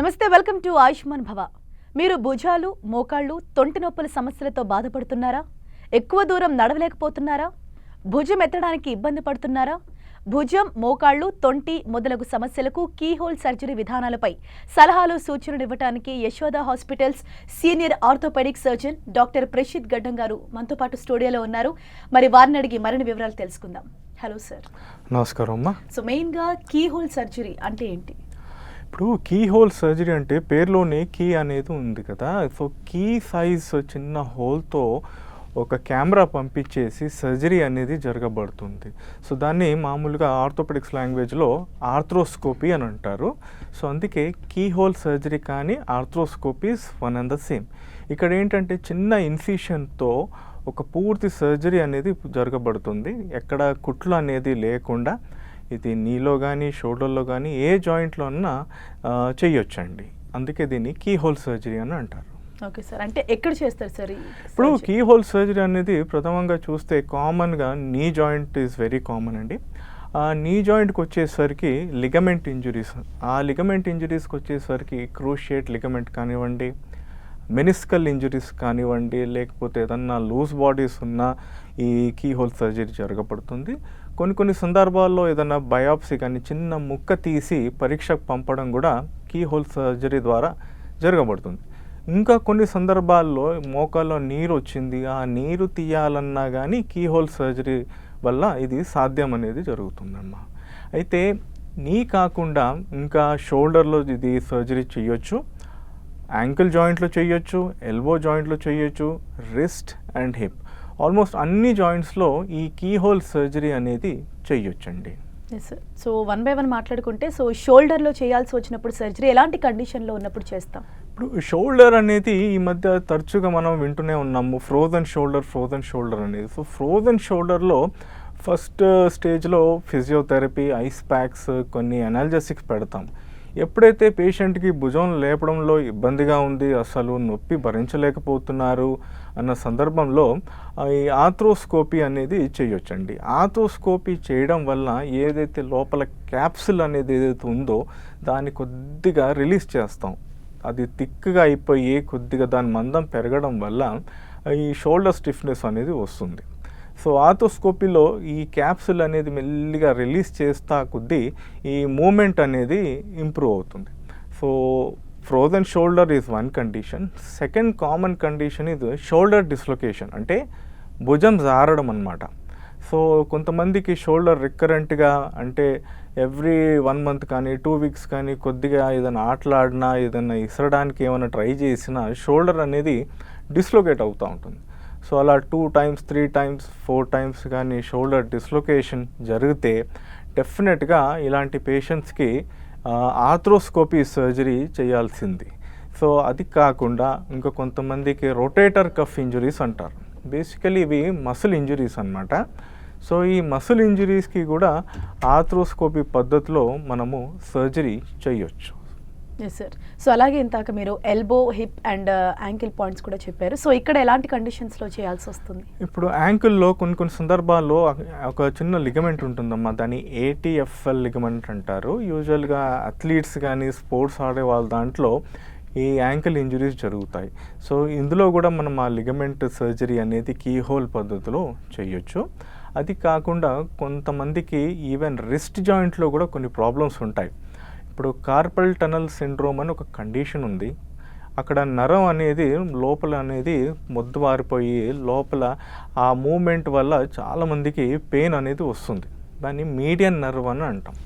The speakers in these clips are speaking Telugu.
నమస్తే, వెల్కమ్ టు ఆయుష్మాన్ భవ. మీరు భుజాలు, మోకాళ్ళు, తొంటి నొప్పుల సమస్యలతో బాధపడుతున్నారా? ఎక్కువ దూరం నడవలేకపోతున్నారా? భుజం ఎత్తడానికి ఇబ్బంది పడుతున్నారా? భుజం, మోకాళ్ళు, తొంటి మొదలగు సమస్యలకు కీహోల్ సర్జరీ విధానాలపై సలహాలు, సూచనలు ఇవ్వడానికి Yashoda hospitals senior orthopedic surgeon doctor Prashith Gaddam గారు మనతో పాటు స్టూడియోలో ఉన్నారు. మరి వారిని అడిగి మరిన్ని వివరాలు తెలుసుకుందాం. Hello sir. నమస్కారం అమ్మా. సో మెయిన్గా కీహోల్ సర్జరీ అంటే ఏంటి? ఇప్పుడు కీ హోల్ సర్జరీ అంటే పేరులోనే కీ అనేది ఉంది కదా, సో కీ సైజ్ చిన్న హోల్తో ఒక కెమెరా పంపించేసి సర్జరీ అనేది జరగబడుతుంది. సో దాన్ని మామూలుగా ఆర్థోపెడిక్స్ లాంగ్వేజ్లో ఆర్థ్రోస్కోపీ అని అంటారు. సో అందుకే కీ హోల్ సర్జరీ కానీ ఆర్థ్రోస్కోపీస్ వన్ అండ్ ద సేమ్. ఇక్కడ ఏంటంటే చిన్న ఇన్సిషన్తో ఒక పూర్తి సర్జరీ అనేది జరగబడుతుంది. ఎక్కడ కుట్లు అనేది లేకుండా ఇది నీలో కానీ షోల్డర్లో కానీ ఏ జాయింట్లో అన్నా చేయొచ్చండి. అందుకే దీన్ని కీ హోల్ సర్జరీ అని అంటారు. ఓకే సార్, అంటే ఎక్కడ చేస్తారు సార్? ఇప్పుడు కీ హోల్ సర్జరీ అనేది ప్రథమంగా చూస్తే కామన్గా knee joint is very common అండి. ఆ నీ జాయింట్కి వచ్చేసరికి లిగమెంట్ ఇంజురీస్, ఆ లిగమెంట్ ఇంజురీస్కి వచ్చేసరికి క్రూషియేట్ లిగమెంట్ కానివ్వండి, మెనిస్కల్ ఇంజురీస్ కానివ్వండి, లేకపోతే ఏదన్నా లూజ్ బాడీస్ ఉన్న ఈ కీ హోల్ సర్జరీ జరగబడుతుంది. కొన్ని సందర్భాల్లో ఏదైనా బయాప్సీ కానీ చిన్న ముక్క తీసి పరీక్షకు పంపడం కూడా కీ హోల్ సర్జరీ ద్వారా జరగబడుతుంది. ఇంకా కొన్ని సందర్భాల్లో మోకాల్లో నీరు వచ్చింది, ఆ నీరు తీయాలన్నా కానీ కీ హోల్ సర్జరీ వల్ల ఇది సాధ్యం అనేది జరుగుతుందమ్మా. అయితే నీ కాకుండా ఇంకా షోల్డర్లో ఇది సర్జరీ చేయొచ్చు, యాంకిల్ జాయింట్లో చేయొచ్చు, ఎల్బో జాయింట్లో చేయొచ్చు, రిస్ట్ అండ్ హిప్, ఆల్మోస్ట్ అన్ని జాయింట్స్లో ఈ కీ హోల్ సర్జరీ అనేది చేయొచ్చండి. Yes sir. So one by one మాట్లాడుకుంటే, సో షోల్డర్లో చేయాల్సి వచ్చినప్పుడు సర్జరీ ఎలాంటి కండిషన్లో ఉన్నప్పుడు చేస్తాం? ఇప్పుడు షోల్డర్ అనేది ఈ మధ్య తరచుగా మనం వింటూనే ఉన్నాము, ఫ్రోజన్ షోల్డర్ అనేది. సో ఫ్రోజన్ షోల్డర్లో ఫస్ట్ స్టేజ్లో ఫిజియోథెరపీ, ఐస్ ప్యాక్స్, కొన్ని అనాల్జెసిక్స్ పెడతాం. ఎప్పుడైతే పేషెంట్కి భుజం లేపడంలో ఇబ్బందిగా ఉంది, అసలు నొప్పి భరించలేకపోతున్నారు అన్న సందర్భంలో ఈ ఆర్థ్రోస్కోపీ అనేది చేయొచ్చండి. ఆర్థ్రోస్కోపీ చేయడం వల్ల ఏదైతే లోపల క్యాప్సుల్ అనేది ఏదైతే ఉందో దాన్ని కొద్దిగా రిలీజ్ చేస్తాం. అది థిక్గా అయిపోయి కొద్దిగా దాని మందం పెరగడం వల్ల ఈ షోల్డర్ స్టిఫ్నెస్ అనేది వస్తుంది. సో ఆర్థ్రోస్కోపీలో ఈ క్యాప్సుల్ అనేది మెల్లిగా రిలీజ్ చేస్తా కొద్దీ ఈ మూమెంట్ అనేది ఇంప్రూవ్ అవుతుంది. So frozen shoulder is one condition. Second common condition ఇది షోల్డర్ డిస్లొకేషన్, అంటే భుజం జారడం అన్నమాట. సో కొంతమందికి షోల్డర్ రికరెంట్గా, అంటే ఎవ్రీ 1 month కానీ 2 weeks కానీ కొద్దిగా ఏదైనా ఆటలాడినా, ఏదైనా ఇసరడానికి ఏమైనా ట్రై చేసినా షోల్డర్ అనేది డిస్లొకేట్ అవుతూ ఉంటుంది. సో అలా 2 times 3 times 4 times కానీ షోల్డర్ డిస్లొకేషన్ జరిగితే డెఫినెట్గా ఇలాంటి పేషెంట్స్కి ఆర్థ్రోస్కోపీ సర్జరీ చేయాల్సింది. సో అది కాకుండా ఇంకా కొంతమందికి రొటేటర్ కఫ్ ఇంజురీస్ అంటారు. బేసికలీ ఇవి మసిల్ ఇంజురీస్ అన్నమాట. సో ఈ మసిల్ ఇంజురీస్కి కూడా ఆర్థ్రోస్కోపీ పద్ధతిలో మనము సర్జరీ చేయొచ్చు. Yes sir. సో అలాగే ఇంతాక మీరు elbow, hip and ankle points కూడా చెప్పారు. సో ఇక్కడ ఎలాంటి కండిషన్స్లో చేయాల్సి వస్తుంది? ఇప్పుడు యాంకిల్లో కొన్ని సందర్భాల్లో ఒక చిన్న లిగమెంట్ ఉంటుందమ్మా, దాన్ని ATFL లిగమెంట్ అంటారు. యూజువల్గా అథ్లీట్స్ కానీ స్పోర్ట్స్ ఆడే వాళ్ళ దాంట్లో ఈ యాంకిల్ ఇంజురీస్ జరుగుతాయి. సో ఇందులో కూడా మనం ఆ లిగమెంట్ సర్జరీ అనేది కీ హోల్ పద్ధతిలో చేయొచ్చు. అది కాకుండా కొంతమందికి ఈవెన్ రిస్ట్ జాయింట్లో కూడా కొన్ని ప్రాబ్లమ్స్ ఉంటాయి. ఇప్పుడు కార్పల్ టనల్ సిండ్రోమ్ అని ఒక కండిషన్ ఉంది. అక్కడ నరం అనేది లోపల అనేది మొద్దుబారిపోయి లోపల ఆ మూమెంట్ వల్ల చాలామందికి పెయిన్ అనేది వస్తుంది. దాన్ని మీడియన్ నర్వ్ అని అంటాం.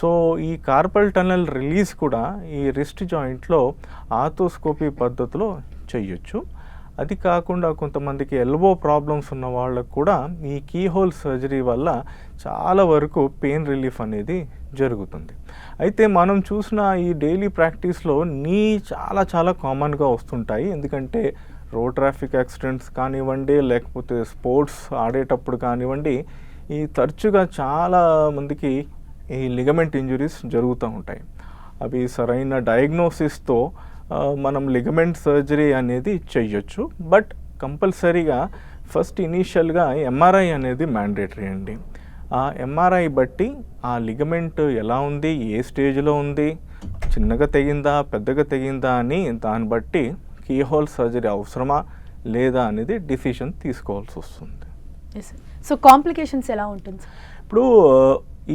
సో ఈ కార్పల్ టనల్ రిలీజ్ కూడా ఈ రిస్ట్ జాయింట్లో ఆర్థ్రోస్కోపీ పద్ధతిలో చేయొచ్చు. అది కాకుండా కొంతమందికి ఎల్బో ప్రాబ్లమ్స్ ఉన్న వాళ్ళకు కూడా ఈ కీ హోల్ సర్జరీ వల్ల చాలా వరకు పెయిన్ రిలీఫ్ అనేది జరుగుతుంది. అయితే మనం చూసిన ఈ డైలీ ప్రాక్టీస్లో నీ చాలా కామన్గా వస్తుంటాయి. ఎందుకంటే రోడ్ ట్రాఫిక్ యాక్సిడెంట్స్ కానివ్వండి, లేకపోతే స్పోర్ట్స్ ఆడేటప్పుడు కానివ్వండి, ఈ తరచుగా చాలా మందికి ఈ లిగమెంట్ ఇంజురీస్ జరుగుతూ ఉంటాయి. అవి సరైన డయాగ్నోసిస్తో మనం లిగమెంట్ సర్జరీ అనేది చేయొచ్చు. బట్ కంపల్సరీగా ఫస్ట్ ఇనీషియల్గా MRI అనేది మ్యాండేటరీ అండి. ఆ MRI బట్టి ఆ లిగమెంట్ ఎలా ఉంది, ఏ స్టేజ్లో ఉంది, చిన్నగా తెగిందా పెద్దగా తెగిందా అని దాన్ని బట్టి కీహోల్ సర్జరీ అవసరమా లేదా అనేది డిసిషన్ తీసుకోవాల్సి వస్తుంది. సో కాంప్లికేషన్స్ ఎలా ఉంటుంది సార్? ఇప్పుడు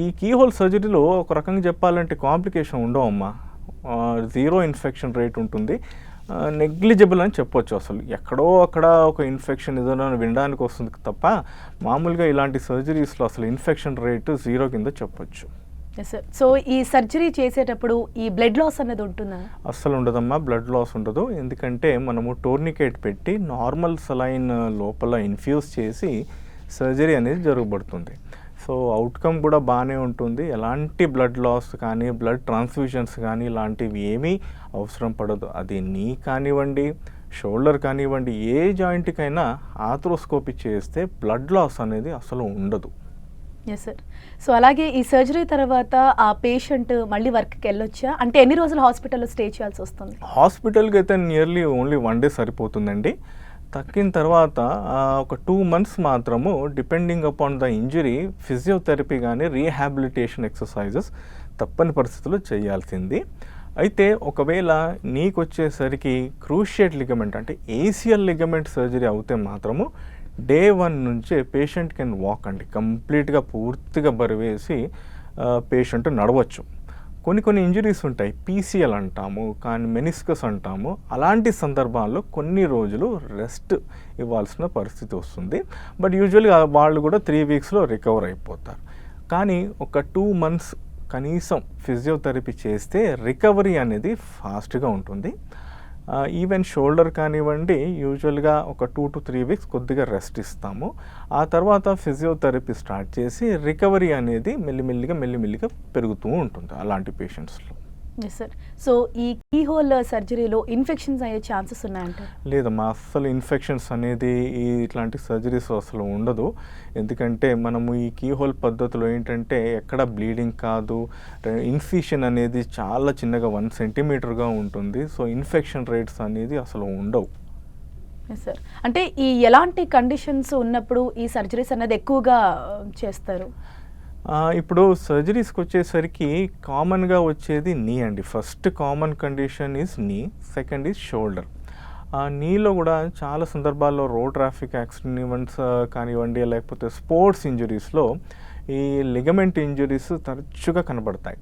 ఈ కీహోల్ సర్జరీలో ఒక రకంగా చెప్పాలంటే కాంప్లికేషన్ ఉండవమ్మా. జీరో ఇన్ఫెక్షన్ రేట్ ఉంటుంది, నెగ్లిజిబుల్ అని చెప్పొచ్చు. అసలు ఎక్కడో అక్కడ ఒక ఇన్ఫెక్షన్ ఏదైనా వినడానికి వస్తుంది తప్ప మామూలుగా ఇలాంటి సర్జరీస్లో అసలు ఇన్ఫెక్షన్ రేటు జీరో కింద చెప్పొచ్చు. సార్, సో ఈ సర్జరీ చేసేటప్పుడు ఈ బ్లడ్ లాస్ అనేది ఉంటుందా? అస్సలు ఉండదమ్మా, బ్లడ్ లాస్ ఉండదు. ఎందుకంటే మనము టోర్నికేట్ పెట్టి నార్మల్ సలైన్ లోపల ఇన్ఫ్యూజ్ చేసి సర్జరీ అనేది జరగబడుతుంది. సో అవుట్కమ్ కూడా బాగానే ఉంటుంది. ఎలాంటి బ్లడ్ లాస్ కానీ బ్లడ్ ట్రాన్స్ఫ్యూషన్స్ కానీ ఇలాంటివి ఏమీ అవసరం పడదు. అది నీ కానివ్వండి, షోల్డర్ కానివ్వండి, ఏ జాయింట్కైనా ఆర్థ్రోస్కోపీ చేస్తే బ్లడ్ లాస్ అనేది అసలు ఉండదు. Yes sir. సో అలాగే ఈ సర్జరీ తర్వాత ఆ పేషెంట్ మళ్ళీ వర్క్కి వెళ్ళొచ్చా? అంటే ఎన్ని రోజులు హాస్పిటల్లో స్టే చేయాల్సి వస్తుంది? హాస్పిటల్కి అయితే నియర్లీ ఓన్లీ 1 డే సరిపోతుందండి. తగ్గిన తర్వాత ఒక 2 months మాత్రము depending upon the injury physiotherapy కానీ రీహాబిలిటేషన్ ఎక్సర్సైజెస్ తప్పని పరిస్థితుల్లో చేయాల్సింది. అయితే ఒకవేళ నీకు వచ్చేసరికి క్రూషియేట్ లిగమెంట్ అంటే ఏసియల్ లిగమెంట్ సర్జరీ అవుతే మాత్రము డే 1 నుంచే పేషెంట్ కెన్ వాక్ అండి. కంప్లీట్గా పూర్తిగా బరివేసి పేషెంట్ నడవచ్చు. కొన్ని ఇంజరీస్ ఉంటాయి, పీసీఎల్ అంటాము, కానీ మెనిస్కస్ అంటాము. అలాంటి సందర్భాల్లో కొన్ని రోజులు రెస్ట్ ఇవ్వాల్సిన పరిస్థితి వస్తుంది. బట్ యూజువల్గా వాళ్ళు కూడా 3 weeksలో రికవర్ అయిపోతారు. కానీ ఒక 2 months కనీసం ఫిజియోథెరపీ చేస్తే రికవరీ అనేది ఫాస్ట్గా ఉంటుంది. ఈవెన్ షోల్డర్ కానివ్వండి, యూజువల్గా ఒక 2 to 3 weeks కొద్దిగా రెస్ట్ ఇస్తాము. ఆ తర్వాత ఫిజియోథెరపీ స్టార్ట్ చేసి రికవరీ అనేది మెల్లిమెల్లిగా పెరుగుతూ ఉంటుంది అలాంటి పేషెంట్స్లో. Yes sir. సో ఈ కీహోల్ సర్జరీలో ఇన్ఫెక్షన్స్ అయ్యే ఛాన్సెస్ ఉన్నాయంటే? లేదమ్మా, అస్సలు ఇన్ఫెక్షన్స్ అనేది ఇట్లాంటి సర్జరీస్ అసలు ఉండదు. ఎందుకంటే మనము ఈ కీహోల్ పద్ధతిలో ఏంటంటే ఎక్కడ బ్లీడింగ్ కాదు, ఇన్ఫిషన్ అనేది చాలా చిన్నగా 1 centimeter ఉంటుంది. సో ఇన్ఫెక్షన్ రేట్స్ అనేది అసలు ఉండవు. Yes sir. అంటే ఈ ఎలాంటి కండిషన్స్ ఉన్నప్పుడు ఈ సర్జరీస్ అనేది ఎక్కువగా చేస్తారు? ఇప్పుడు సర్జరీస్కి వచ్చేసరికి కామన్గా వచ్చేది నీ అండి. ఫస్ట్ కామన్ కండిషన్ ఈజ్ నీ, సెకండ్ ఈజ్ షోల్డర్. నీలో కూడా చాలా సందర్భాల్లో రోడ్ ట్రాఫిక్ యాక్సిడెంట్ ఈవెంట్స్ కానివ్వండి, లేకపోతే స్పోర్ట్స్ ఇంజరీస్లో ఈ లిగమెంట్ ఇంజరీస్ తరచుగా కనబడతాయి.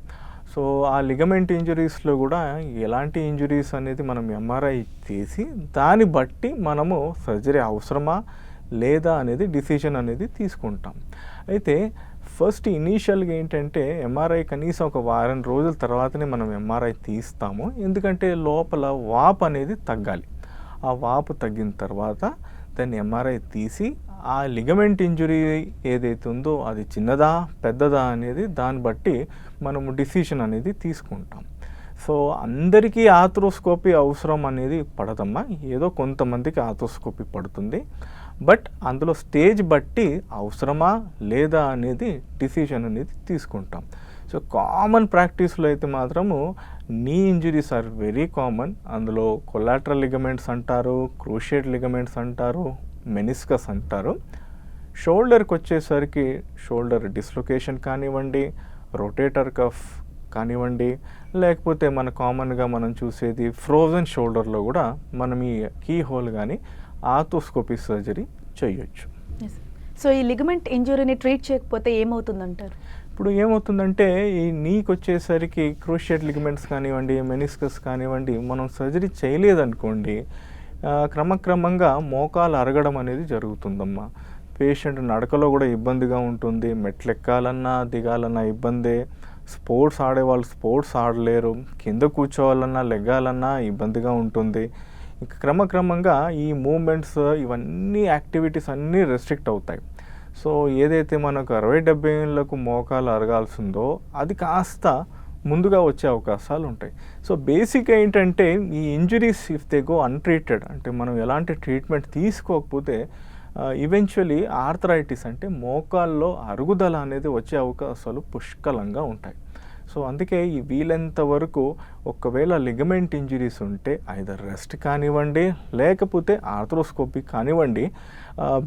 సో ఆ లిగమెంట్ ఇంజరీస్లో కూడా ఎలాంటి ఇంజరీస్ అనేది మనం ఎంఆర్ఐ చేసి దాన్ని బట్టి మనము సర్జరీ అవసరమా లేదా అనేది డిసిషన్ అనేది తీసుకుంటాం. అయితే ఫస్ట్ ఇనీషియల్గా ఏంటంటే ఎంఆర్ఐ కనీసం ఒక వారం రోజుల తర్వాతనే మనం ఎంఆర్ఐ తీస్తాము. ఎందుకంటే లోపల వాపు అనేది తగ్గాలి. ఆ వాపు తగ్గిన తర్వాత దాన్ని ఎంఆర్ఐ తీసి ఆ లిగమెంట్ ఇంజురీ ఏదైతే ఉందో అది చిన్నదా పెద్దదా అనేది దాన్ని బట్టి మనము డిసిషన్ అనేది తీసుకుంటాం. సో అందరికీ ఆర్థ్రోస్కోపీ అవసరం అనేది పడదమ్మా. ఏదో కొంతమందికి ఆర్థ్రోస్కోపీ పడుతుంది. బట్ అందులో స్టేజ్ బట్టి అవసరమా లేదా అనేది డిసిషన్ అనేది తీసుకుంటాం. సో కామన్ ప్రాక్టీస్లో అయితే మాత్రము నీ ఇంజరీస్ ఆర్ వెరీ కామన్. అందులో కొలాటరల్ లిగమెంట్స్ అంటారు, క్రూషియేట్ లిగమెంట్స్ అంటారు, మెనిస్కస్ అంటారు. షోల్డర్కి వచ్చేసరికి షోల్డర్ డిస్లొకేషన్ కానివ్వండి, రొటేటర్ కఫ్ కానివ్వండి, లేకపోతే మన కామన్గా మనం చూసేది ఫ్రోజన్ షోల్డర్లో కూడా మనం ఈ కీ హోల్ కానీ ఆర్థ్రోస్కోపీ సర్జరీ చేయొచ్చు. సో ఈ లిగమెంట్ ఇంజురీని ట్రీట్ చేయకపోతే ఏమవుతుందంటారు? ఇప్పుడు ఏమవుతుందంటే ఈ నీకు వచ్చేసరికి క్రూషియేట్ లిగమెంట్స్ కానివ్వండి, మెనిస్కస్ కానివ్వండి, మనం సర్జరీ చేయలేదనుకోండి, క్రమక్రమంగా మోకాలు అరగడం అనేది జరుగుతుందమ్మా. పేషెంట్ నడకలో కూడా ఇబ్బందిగా ఉంటుంది, మెట్లు ఎక్కాలన్నా దిగాలన్నా ఇబ్బందే. స్పోర్ట్స్ ఆడేవాళ్ళు స్పోర్ట్స్ ఆడలేరు, కింద కూర్చోవాలన్నా లెగ్గాలన్నా ఇబ్బందిగా ఉంటుంది. ఇంకా క్రమక్రమంగా ఈ మూమెంట్స్ ఇవన్నీ యాక్టివిటీస్ అన్నీ రెస్ట్రిక్ట్ అవుతాయి. సో ఏదైతే మనకు 60-70 ఏళ్ళకు మోకాలు అరగాల్సిందో అది కాస్త ముందుగా వచ్చే అవకాశాలు ఉంటాయి. సో బేసిక్గా ఏంటంటే ఈ injuries if they go untreated, అంటే మనం ఎలాంటి ట్రీట్మెంట్ తీసుకోకపోతే ఈవెన్చువలీ ఆర్థరైటిస్ అంటే మోకాల్లో అరుగుదల అనేది వచ్చే అవకాశాలు పుష్కలంగా ఉంటాయి. సో అందుకే ఈ వీలైనంత వరకు ఒకవేళ లిగమెంట్ ఇంజరీస్ ఉంటే ఐదర్ రెస్ట్ కానివ్వండి, లేకపోతే ఆర్థ్రోస్కోపీ కానివ్వండి,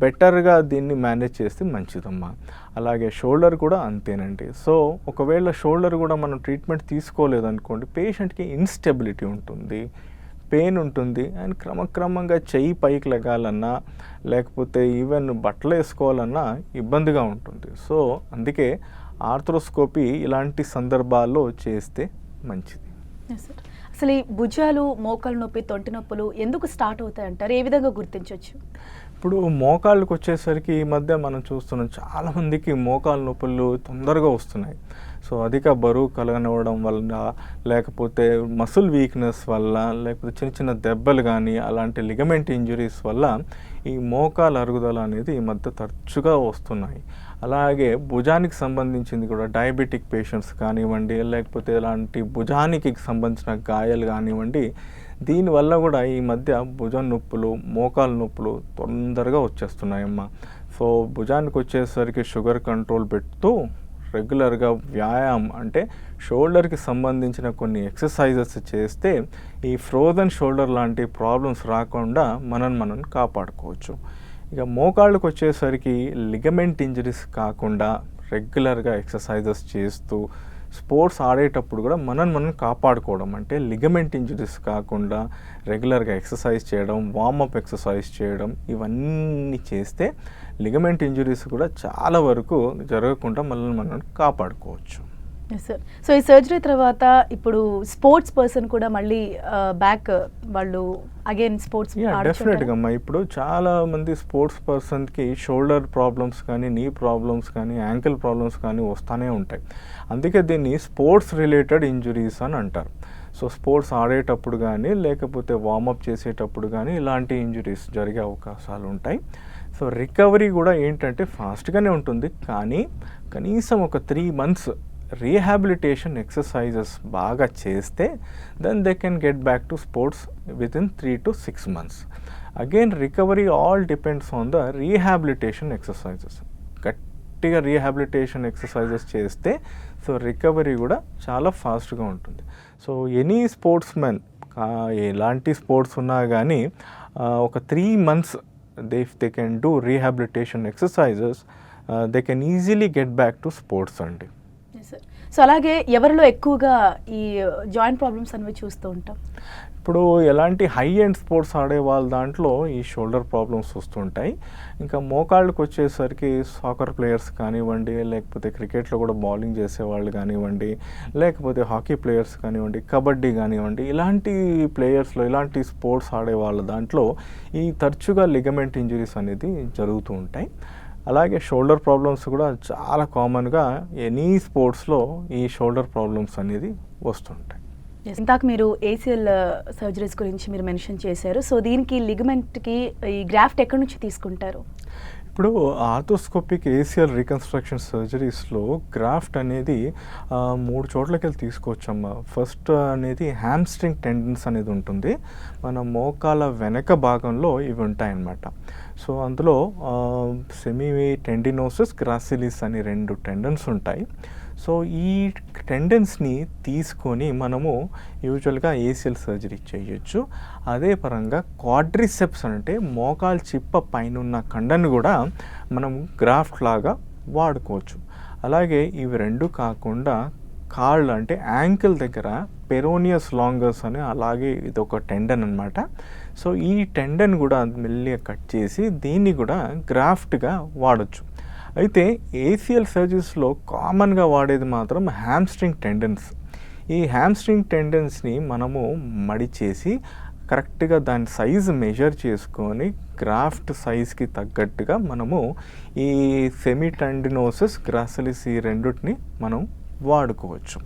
బెటర్గా దీన్ని మేనేజ్ చేస్తే మంచిదమ్మా. అలాగే షోల్డర్ కూడా అంతేనండి. సో ఒకవేళ షోల్డర్ కూడా మనం ట్రీట్మెంట్ తీసుకోలేదనుకోండి, పేషెంట్కి ఇన్స్టెబిలిటీ ఉంటుంది, పెయిన్ ఉంటుంది, అండ్ క్రమక్రమంగా చెయ్యి పైకి లెగాలన్నా లేకపోతే ఈవెన్ బట్టలు వేసుకోవాలన్నా ఇబ్బందిగా ఉంటుంది. సో అందుకే ఆర్థ్రోస్కోపీ ఇలాంటి సందర్భాల్లో చేస్తే మంచిది. సార్, అసలు ఈ భుజాలు, మోకాలు నొప్పి, తొంటి నొప్పులు ఎందుకు స్టార్ట్ అవుతాయి అంటారు? ఏ విధంగా గుర్తించవచ్చు? ఇప్పుడు మోకాళ్ళకు వచ్చేసరికి ఈ మధ్య మనం చూస్తున్నాం, చాలామందికి మోకాలు నొప్పులు తొందరగా వస్తున్నాయి. సో అధిక బరువు కలగనివ్వడం వల్ల, లేకపోతే మసిల్ వీక్నెస్ వల్ల, లేకపోతే చిన్న చిన్న దెబ్బలు కానీ అలాంటి లిగమెంట్ ఇంజరీస్ వల్ల ఈ మోకాలు అరుగుదల అనేది ఈ మధ్య తరచుగా వస్తున్నాయి. అలాగే భుజానికి సంబంధించింది కూడా డయాబెటిక్ పేషెంట్స్ కానివ్వండి, లేకపోతే ఇలాంటి భుజానికి సంబంధించిన గాయాలు కానివ్వండి, దీనివల్ల కూడా ఈ మధ్య భుజం నొప్పులు, మోకాలు నొప్పులు తొందరగా వచ్చేస్తున్నాయమ్మా. సో భుజానికి వచ్చేసరికి షుగర్ కంట్రోల్ పెడుతూ రెగ్యులర్గా వ్యాయామం అంటే షోల్డర్కి సంబంధించిన కొన్ని ఎక్సర్సైజెస్ చేస్తే ఈ ఫ్రోజన్ షోల్డర్ లాంటి ప్రాబ్లమ్స్ రాకుండా మనం కాపాడుకోవచ్చు. ఇక మోకాళ్ళకు వచ్చేసరికి లిగమెంట్ ఇంజరీస్ కాకుండా రెగ్యులర్గా ఎక్సర్సైజెస్ చేస్తూ స్పోర్ట్స్ ఆడేటప్పుడు కూడా మనం కాపాడుకోవడం, అంటే లిగమెంట్ ఇంజరీస్ కాకుండా రెగ్యులర్గా ఎక్సర్సైజ్ చేయడం, వార్మప్ ఎక్సర్సైజ్ చేయడం, ఇవన్నీ చేస్తే లిగమెంట్ ఇంజరీస్ కూడా చాలా వరకు జరగకుండా మనం కాపాడుకోవచ్చు. సార్, సో ఈ సర్జరీ తర్వాత ఇప్పుడు స్పోర్ట్స్ పర్సన్ కూడా మళ్ళీ బ్యాక్ వాళ్ళు అగైన్ స్పోర్ట్స్ డెఫినెట్గా అమ్మా. ఇప్పుడు చాలా మంది స్పోర్ట్స్ పర్సన్కి షోల్డర్ ప్రాబ్లమ్స్ కానీ, నీ ప్రాబ్లమ్స్ కానీ, యాంకిల్ ప్రాబ్లమ్స్ కానీ వస్తూనే ఉంటాయి. అందుకే దీన్ని స్పోర్ట్స్ రిలేటెడ్ ఇంజురీస్ అని అంటారు. సో స్పోర్ట్స్ ఆడేటప్పుడు కానీ, లేకపోతే వార్మప్ చేసేటప్పుడు కానీ ఇలాంటి ఇంజురీస్ జరిగే అవకాశాలు ఉంటాయి. సో రికవరీ కూడా ఏంటంటే ఫాస్ట్గానే ఉంటుంది, కానీ కనీసం ఒక 3 months రీహాబిలిటేషన్ ఎక్సర్సైజెస్ బాగా చేస్తే then they can get back to sports within 3 to 6 months. Again recovery all depends on the rehabilitation exercises. గట్టిగా రీహాబిలిటేషన్ ఎక్సర్సైజెస్ చేస్తే సో రికవరీ కూడా చాలా ఫాస్ట్గా ఉంటుంది. సో ఎనీ స్పోర్ట్స్ మెన్ ఎలాంటి స్పోర్ట్స్ ఉన్నా కానీ ఒక 3 months if they can do rehabilitation exercises, they can easily get back to sports అండి. సో అలాగే ఎవరిలో ఎక్కువగా ఈ జాయింట్ ప్రాబ్లమ్స్ అనేవి చూస్తూ ఉంటాం? ఇప్పుడు ఎలాంటి హై ఎండ్ స్పోర్ట్స్ ఆడే వాళ్ళ దాంట్లో ఈ షోల్డర్ ప్రాబ్లమ్స్ వస్తుంటాయి. ఇంకా మోకాళ్ళకు వచ్చేసరికి సాకర్ ప్లేయర్స్ కానివ్వండి, లేకపోతే క్రికెట్లో కూడా బౌలింగ్ చేసేవాళ్ళు కానివ్వండి, లేకపోతే హాకీ ప్లేయర్స్ కానివ్వండి, కబడ్డీ కానివ్వండి, ఇలాంటి ప్లేయర్స్లో, ఇలాంటి స్పోర్ట్స్ ఆడే వాళ్ళ దాంట్లో ఈ తరచుగా లిగమెంట్ ఇంజరీస్ అనేది జరుగుతూ ఉంటాయి. అలాగే షోల్డర్ ప్రాబ్లమ్స్ కూడా చాలా కామన్గా ఎనీ స్పోర్ట్స్లో ఈ షోల్డర్ ప్రాబ్లమ్స్ అనేది వస్తుంటాయి. ఇందాక మీరు ఏసిఎల్ సర్జరీస్ గురించి మీరు మెన్షన్ చేశారు. సో దీనికి లిగమెంట్కి ఈ గ్రాఫ్ట్ ఎక్కడి నుంచి తీసుకుంటారు? ఇప్పుడు ఆర్థోస్కోపిక్ ఏసియల్ రీకన్స్ట్రక్షన్ సర్జరీస్లో గ్రాఫ్ట్ అనేది 3 చోట్లకి వెళ్ళి తీసుకోవచ్చమ్మా. ఫస్ట్ అనేది హ్యామ్స్ట్రింగ్ టెండన్స్ అనేది ఉంటుంది, మన మోకాల వెనక భాగంలో ఇవి ఉంటాయన్నమాట. సో అందులో సెమీ టెండినోసిస్, గ్రాసిలిస్ అని 2 టెండన్స్ ఉంటాయి. సో ఈ టెండెన్స్ని తీసుకొని మనము యూజువల్గా ఏసిఎల్ సర్జరీ చేయొచ్చు. అదే పరంగా క్వాడ్రిసెప్స్ అంటే మోకాలు చిప్ప పైన ఉన్న కండను కూడా మనం గ్రాఫ్ట్ లాగా వాడుకోవచ్చు. అలాగే ఇవి 2 కాకుండా కాళ్ళు అంటే యాంకిల్ దగ్గర పెరోనియస్ లాంగస్ అని, అలాగే ఇది ఒక టెండన్ అనమాట. సో ఈ టెండన్ కూడా మెల్లిగా కట్ చేసి దీన్ని కూడా గ్రాఫ్ట్గా వాడచ్చు. అయితే ఏసిఎల్ సర్జరీస్లో కామన్గా వాడేది మాత్రం హ్యామ్స్ట్రింగ్ టెండన్స్. ఈ హ్యామ్స్ట్రింగ్ టెండన్స్ని మనము మడిచేసి కరెక్ట్గా దాని సైజు మెజర్ చేసుకొని గ్రాఫ్ట్ సైజ్కి తగ్గట్టుగా మనము ఈ సెమీ టెండినోసిస్, గ్రాసిలిస్ ఈ 2టిని మనం వాడుకోవచ్చు.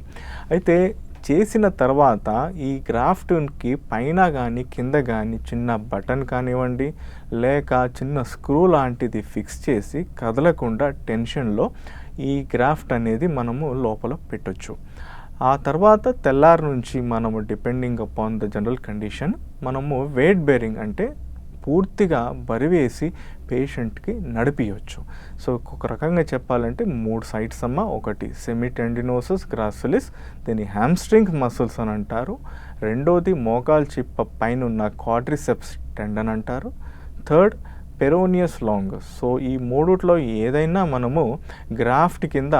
అయితే చేసిన తర్వాత ఈ గ్రాఫ్ట్కి పైన కానీ కింద కానీ చిన్న బటన్ కానివ్వండి, లేక చిన్న స్క్రూ లాంటిది ఫిక్స్ చేసి కదలకుండా టెన్షన్లో ఈ గ్రాఫ్ట్ అనేది మనము లోపల పెట్టొచ్చు. ఆ తర్వాత తెల్లారి నుంచి మనము depending upon the general condition మనము వెయిట్ బేరింగ్ అంటే పూర్తిగా బరివేసి పేషెంట్కి నడిపియొచ్చు. సో ఒక రకంగా చెప్పాలంటే 3 సైట్స్ అమ్మ. ఒకటి సెమీటెండినోసస్ గ్రాసిలిస్, దీన్ని హ్యామ్స్ట్రింగ్ మసిల్స్ అని అంటారు. రెండోది మోకాలు చిప్ప పైన ఉన్న క్వాడ్రిసెప్స్ టెండన్ అంటారు. Third peroneus longus. సో ఈ మూడిట్లో ఏదైనా మనము గ్రాఫ్ట్ కింద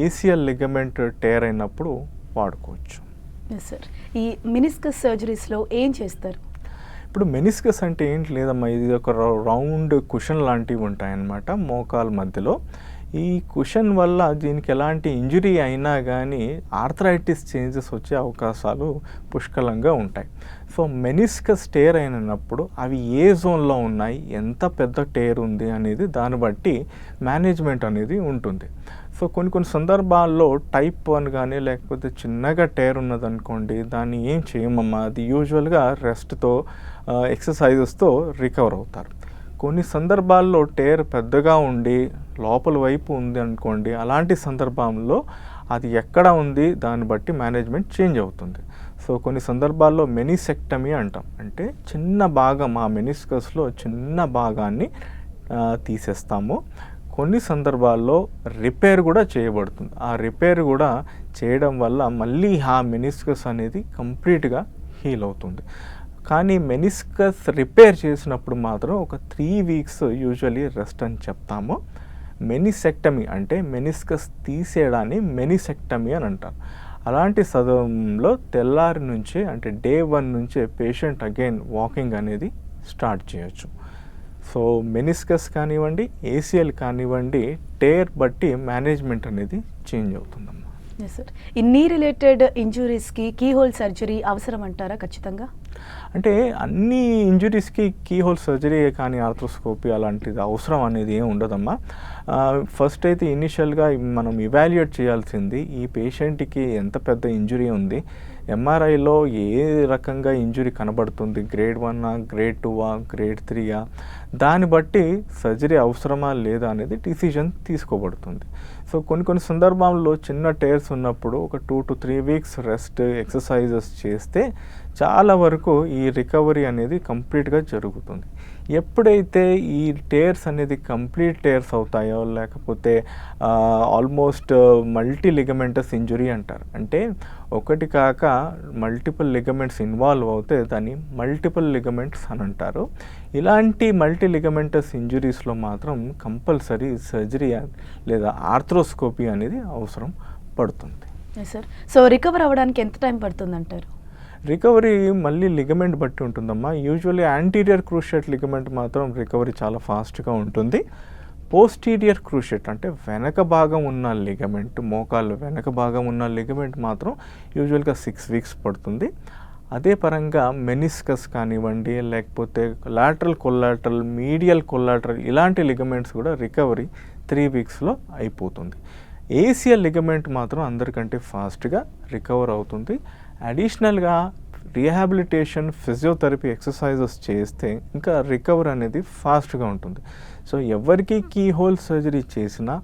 ఏసియల్ లిగమెంట్ టేర్ అయినప్పుడు వాడుకోవచ్చు. సార్, ఈ మెనిస్కస్ సర్జరీస్లో ఏం చేస్తారు? ఇప్పుడు మెనిస్కస్ అంటే ఏంటి లేదమ్మా, ఇది ఒక రౌండ్ కుషన్ లాంటివి ఉంటాయన్నమాట మోకాల మధ్యలో. ఈ కుషన్ వల్ల దీనికి ఎలాంటి ఇంజురీ అయినా కానీ ఆర్థరైటిస్ చేంజెస్ వచ్చే అవకాశాలు పుష్కలంగా ఉంటాయి. సో మెనిస్కస్ టేర్ అయినప్పుడు అవి ఏ జోన్లో ఉన్నాయి, ఎంత పెద్ద టేర్ ఉంది అనేది దాన్ని బట్టి మేనేజ్మెంట్ అనేది ఉంటుంది. సో కొన్ని సందర్భాల్లో టైప్ 1 కానీ లేకపోతే చిన్నగా టేర్ ఉన్నదనుకోండి, దాన్ని ఏం చేయమమ్మా, అది యూజువల్గా రెస్ట్తో ఎక్సర్సైజెస్తో రికవర్ అవుతారు. కొన్ని సందర్భాల్లో టేర్ పెద్దగా ఉండి లోపల వైపు ఉంది అనుకోండి, అలాంటి సందర్భంలో అది ఎక్కడ ఉంది దాన్ని బట్టి మేనేజ్మెంట్ చేంజ్ అవుతుంది. సో కొన్ని సందర్భాల్లో మెనిసెక్టమీ అంటాం, అంటే చిన్న భాగం ఆ మెనిస్కస్లో చిన్న భాగాన్ని తీసేస్తాము. కొన్ని సందర్భాల్లో రిపేర్ కూడా చేయబడుతుంది. ఆ రిపేర్ కూడా చేయడం వల్ల మళ్ళీ ఆ మెనిస్కస్ అనేది కంప్లీట్గా హీల్ అవుతుంది. కానీ మెనిస్కస్ రిపేర్ చేసినప్పుడు మాత్రం ఒక 3 వీక్స్ యూజువలీ రెస్ట్ అని చెప్తాము. మెనిసెక్టమీ అంటే మెనిస్కస్ తీసేయడాన్ని మెనిసెక్టమీ అని అంటారు. అలాంటి సమయంలో తెల్లారి నుంచి అంటే డే 1 నుంచే పేషెంట్ అగైన్ వాకింగ్ అనేది స్టార్ట్ చేయొచ్చు. సో మెనిస్కస్ కానివ్వండి, ఏసిఎల్ కానివ్వండి, టేర్ బట్టి మేనేజ్మెంట్ అనేది చేంజ్ అవుతుందమ్మా. సార్, ఈ నీ రిలేటెడ్ ఇంజురీస్కి కీహోల్ సర్జరీ అవసరం అంటారా ఖచ్చితంగా? అంటే అన్ని ఇంజురీస్కి కీహోల్ సర్జరీ కానీ ఆర్థ్రోస్కోపీ అలాంటిది అవసరం అనేది ఏం ఉండదమ్మా. ఫస్ట్ అయితే ఇనిషియల్గా మనం ఇవాల్యుయేట్ చేయాల్సింది ఈ పేషెంట్కి ఎంత పెద్ద ఇంజురీ ఉంది, ఎంఆర్ఐలో ఏ రకంగా ఇంజురీ కనబడుతుంది, గ్రేడ్ 1, గ్రేడ్ 2, గ్రేడ్ 3, దాన్ని బట్టి సర్జరీ అవసరమా లేదా అనేది డిసిజన్ తీసుకోబడుతుంది. సో కొన్ని సందర్భాల్లో చిన్న టేర్స్ ఉన్నప్పుడు ఒక 2 to 3 వీక్స్ రెస్ట్ ఎక్సర్సైజెస్ చేస్తే చాలా వరకు ఈ రికవరీ అనేది కంప్లీట్గా జరుగుతుంది. ఎప్పుడైతే ఈ టేర్స్ అనేది కంప్లీట్ టేర్స్ అవుతాయో లేకపోతే ఆల్మోస్ట్ మల్టీ లిగమెంటస్ ఇంజురీ అంటారు, అంటే ఒకటి కాక మల్టిపుల్ లిగమెంట్స్ ఇన్వాల్వ్ అవుతే దాన్ని మల్టిపుల్ లిగమెంట్స్ అని అంటారు. ఇలాంటి మల్టీ లిగమెంటస్ ఇంజురీస్లో మాత్రం కంపల్సరీ సర్జరీ లేదా ఆర్థ్రోస్కోపీ అనేది అవసరం పడుతుంది. సార్, సో రికవర్ అవ్వడానికి ఎంత టైం పడుతుంది అంటారు? రికవరీ మళ్ళీ లిగమెంట్ బట్టి ఉంటుందమ్మా. యూజువల్లీ యాంటీరియర్ క్రూషియేట్ లిగమెంట్ మాత్రం రికవరీ చాలా ఫాస్ట్గా ఉంటుంది. పోస్టీరియర్ క్రూషియేట్ అంటే వెనక భాగం ఉన్న లిగమెంట్, మోకాళ్ళు వెనక భాగం ఉన్న లిగమెంట్ మాత్రం యూజువల్గా 6 వీక్స్ పడుతుంది. అదే పరంగా మెనిస్కస్ కానివ్వండి లేకపోతే లాటరల్ కొల్లాటరల్, మీడియల్ కొల్లాటరల్ ఇలాంటి లిగమెంట్స్ కూడా రికవరీ 3 వీక్స్లో అయిపోతుంది. ఏసియల్ లిగమెంట్ మాత్రం అందరికంటే ఫాస్ట్గా రికవర్ అవుతుంది. అడిషనల్గా రీహాబిలిటేషన్, ఫిజియోథెరపీ ఎక్సర్సైజెస్ చేస్తే ఇంకా రికవర్ అనేది ఫాస్ట్గా ఉంటుంది. సో ఎవరికి కీ హోల్ సర్జరీ చేసినా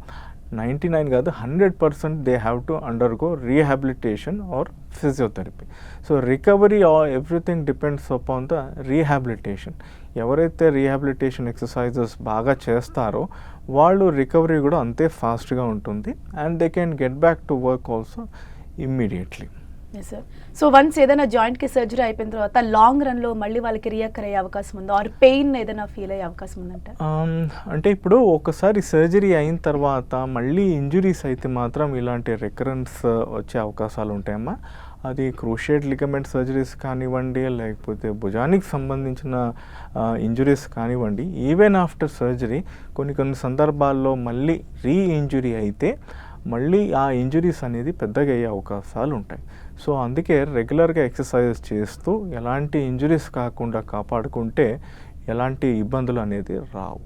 99 కాదు 100% they have to undergo rehabilitation or physiotherapy. So recovery everything depends upon the rehabilitation. ఎవరైతే రీహాబిలిటేషన్ ఎక్సర్సైజెస్ బాగా చేస్తారో వాళ్ళు రికవరీ కూడా అంతే ఫాస్ట్గా ఉంటుంది and they can get back to work also immediately. Sir, so once ఏదైనా జాయింట్కి సర్జరీ అయిపోయిన తర్వాత లాంగ్ రన్లో మళ్ళీ వాళ్ళకి రియాక్ట్ అయ్యే అవకాశం ఉందో ఆర్ పెయిన్ ఏదైనా ఫీల్ అయ్యే అవకాశం ఉందంట? అంటే ఇప్పుడు ఒకసారి సర్జరీ అయిన తర్వాత మళ్ళీ ఇంజురీస్ అయితే మాత్రం ఇలాంటి రికరెన్స్ వచ్చే అవకాశాలు ఉంటాయమ్మా. అది క్రూషియేట్ లిగమెంట్ సర్జరీస్ కానివ్వండి లేకపోతే భుజానికి సంబంధించిన ఇంజురీస్ కానివ్వండి, ఈవెన్ ఆఫ్టర్ సర్జరీ కొన్ని సందర్భాల్లో మళ్ళీ ఇంజురీ అయితే మళ్ళీ ఆ ఇంజురీస్ అనేది పెద్దగా అయ్యే అవకాశాలు ఉంటాయి. సో అందుకే రెగ్యులర్గా ఎక్సర్సైజెస్ చేస్తూ ఎలాంటి ఇంజురీస్ కాకుండా కాపాడుకుంటే ఎలాంటి ఇబ్బందులు అనేది రావు.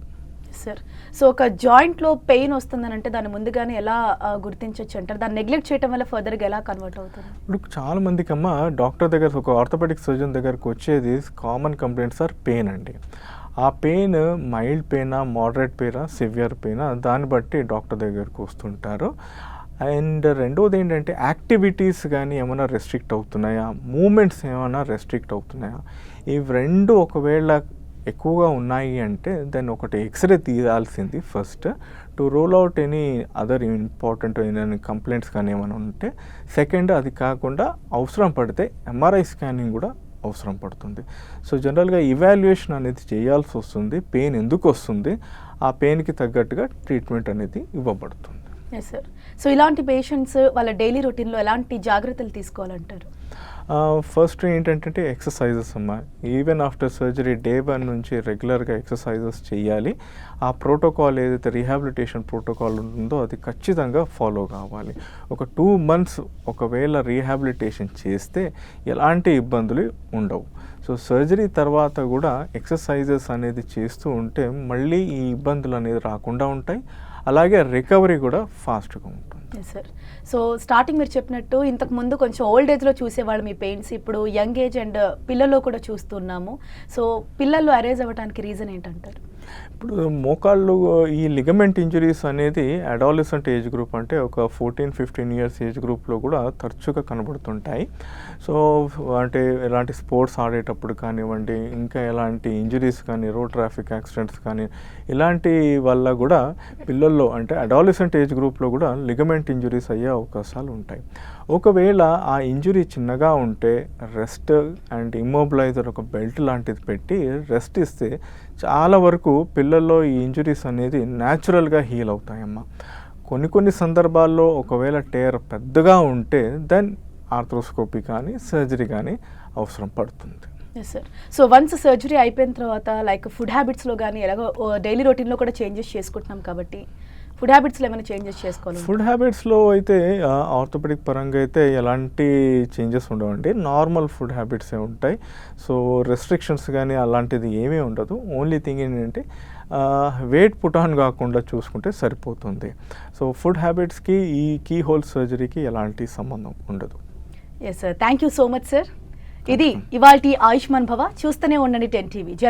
సార్, సో ఒక జాయింట్లో పెయిన్ వస్తుందని అంటే దాన్ని ముందుగానే ఎలా గుర్తించవచ్చు అంటారు? దాన్ని నెగ్లెక్ట్ చేయడం వల్ల ఫర్దర్గా ఎలా కన్వర్ట్ అవుతుంది? ఇప్పుడు చాలా మందికి అమ్మ డాక్టర్ దగ్గర, ఒక ఆర్థోపెడిక్ సర్జన్ దగ్గరకు వచ్చేది కామన్ కంప్లైంట్స్ ఆర్ పెయిన్ అండి. ఆ పెయిన్ మైల్డ్ పెయినా, మోడరేట్ పెయినా, సివియర్ పెయినా దాన్ని బట్టి డాక్టర్ దగ్గరకు వస్తుంటారు. అండ్ రెండోది ఏంటంటే యాక్టివిటీస్ కానీ ఏమైనా రెస్ట్రిక్ట్ అవుతున్నాయా, మూమెంట్స్ ఏమైనా రెస్ట్రిక్ట్ అవుతున్నాయా, ఇవి రెండు ఒకవేళ ఎక్కువగా ఉన్నాయి అంటే దాన్ని ఒకటి ఎక్స్రే తీయాల్సింది first to rule out any other important complaints కానీ ఏమైనా ఉంటే. సెకండ్, అది కాకుండా అవసరం పడితే ఎంఆర్ఐ స్కానింగ్ కూడా అవసరం పడుతుంది. సో జనరల్గా ఇవాల్యుయేషన్ అనేది చేయాల్సి వస్తుంది, పెయిన్ ఎందుకు వస్తుంది, ఆ పెయిన్కి తగ్గట్టుగా ట్రీట్మెంట్ అనేది ఇవ్వబడుతుంది. Yes sir. సో ఇలాంటి పేషెంట్స్ వాళ్ళ డైలీ రొటీన్లో ఎలాంటి జాగ్రత్తలు తీసుకోవాలంటారు? ఫస్ట్ ఏంటంటే ఎక్సర్సైజెస్ అమ్మా. ఈవెన్ ఆఫ్టర్ సర్జరీ డే 1 నుంచి రెగ్యులర్గా ఎక్సర్సైజెస్ చేయాలి. ఆ ప్రోటోకాల్ ఏదైతే రీహాబిలిటేషన్ ప్రోటోకాల్ ఉంటుందో అది ఖచ్చితంగా ఫాలో కావాలి. ఒక 2 months ఒకవేళ రీహాబిలిటేషన్ చేస్తే ఎలాంటి ఇబ్బందులు ఉండవు. సో సర్జరీ తర్వాత కూడా ఎక్సర్సైజెస్ అనేది చేస్తూ ఉంటే మళ్ళీ ఈ ఇబ్బందులు అనేది రాకుండా ఉంటాయి. అలాగే రికవరీ కూడా ఫాస్ట్గా ఉంటుంది. Yes sir. సో స్టార్టింగ్ మీరు చెప్పినట్టు ఇంతకు ముందు కొంచెం ఓల్డ్ ఏజ్లో చూసేవాళ్ళు మీ పెయిన్స్, ఇప్పుడు యంగ్ ఏజ్ అండ్ పిల్లల్లో కూడా చూస్తున్నాము. సో పిల్లల్లో అరైజ్ అవ్వడానికి రీజన్ ఏంటంటారు? ఇప్పుడు మోకాళ్ళు ఈ లిగమెంట్ ఇంజరీస్ అనేది అడాలసెంట్ ఏజ్ గ్రూప్ అంటే ఒక 14-15 years ఏజ్ గ్రూప్లో కూడా తరచుగా కనబడుతుంటాయి. సో అంటే ఎలాంటి స్పోర్ట్స్ ఆడేటప్పుడు కానివ్వండి, ఇంకా ఎలాంటి ఇంజరీస్ కానీ, రోడ్ ట్రాఫిక్ యాక్సిడెంట్స్ కానీ, ఇలాంటి వల్ల కూడా పిల్లల్లో అంటే అడాలసెంట్ ఏజ్ గ్రూప్లో కూడా లిగమెంట్ ఇంజరీస్ అయ్యే అవకాశాలు ఉంటాయి. ఒకవేళ ఆ ఇంజురీ చిన్నగా ఉంటే రెస్ట్ అండ్ ఇమ్మొబిలైజర్ ఒక బెల్ట్ లాంటిది పెట్టి రెస్ట్ ఇస్తే చాలా వరకు పిల్లల్లో ఈ ఇంజురీస్ అనేది న్యాచురల్గా హీల్ అవుతాయమ్మా. కొన్ని సందర్భాల్లో ఒకవేళ టేర్ పెద్దగా ఉంటే దెన్ ఆర్థ్రోస్కోపీ కానీ సర్జరీ కానీ అవసరం పడుతుంది. Yes sir. So once surgery అయిపోయిన తర్వాత లైక్ ఫుడ్ హ్యాబిట్స్లో కానీ ఎలాగో డైలీ రొటీన్లో కూడా చేంజెస్ చేసుకుంటున్నాం కాబట్టి ఫుడ్ హ్యాబిట్స్లో ఏమైనా చేంజెస్ చేసుకోవాలి? ఫుడ్ హ్యాబిట్స్లో అయితే ఆర్థోపెడిక్ పరంగా అయితే ఎలాంటి చేంజెస్ ఉండవండి. నార్మల్ ఫుడ్ హ్యాబిట్సే ఉంటాయి. సో రెస్ట్రిక్షన్స్ కానీ అలాంటిది ఏమీ ఉండదు. ఓన్లీ థింగ్ ఏంటంటే వెయిట్ పుట్ ఆన్ కాకుండా చూసుకుంటే సరిపోతుంది. సో ఫుడ్ హ్యాబిట్స్కి ఈ కీ హోల్ సర్జరీకి ఎలాంటి సంబంధం ఉండదు. Yes sir. Thank you so much sir. ఇది ఇవాల్టి ఆయుష్మాన్ భవ. చూస్తూనే ఉండండి 10 TV. జనం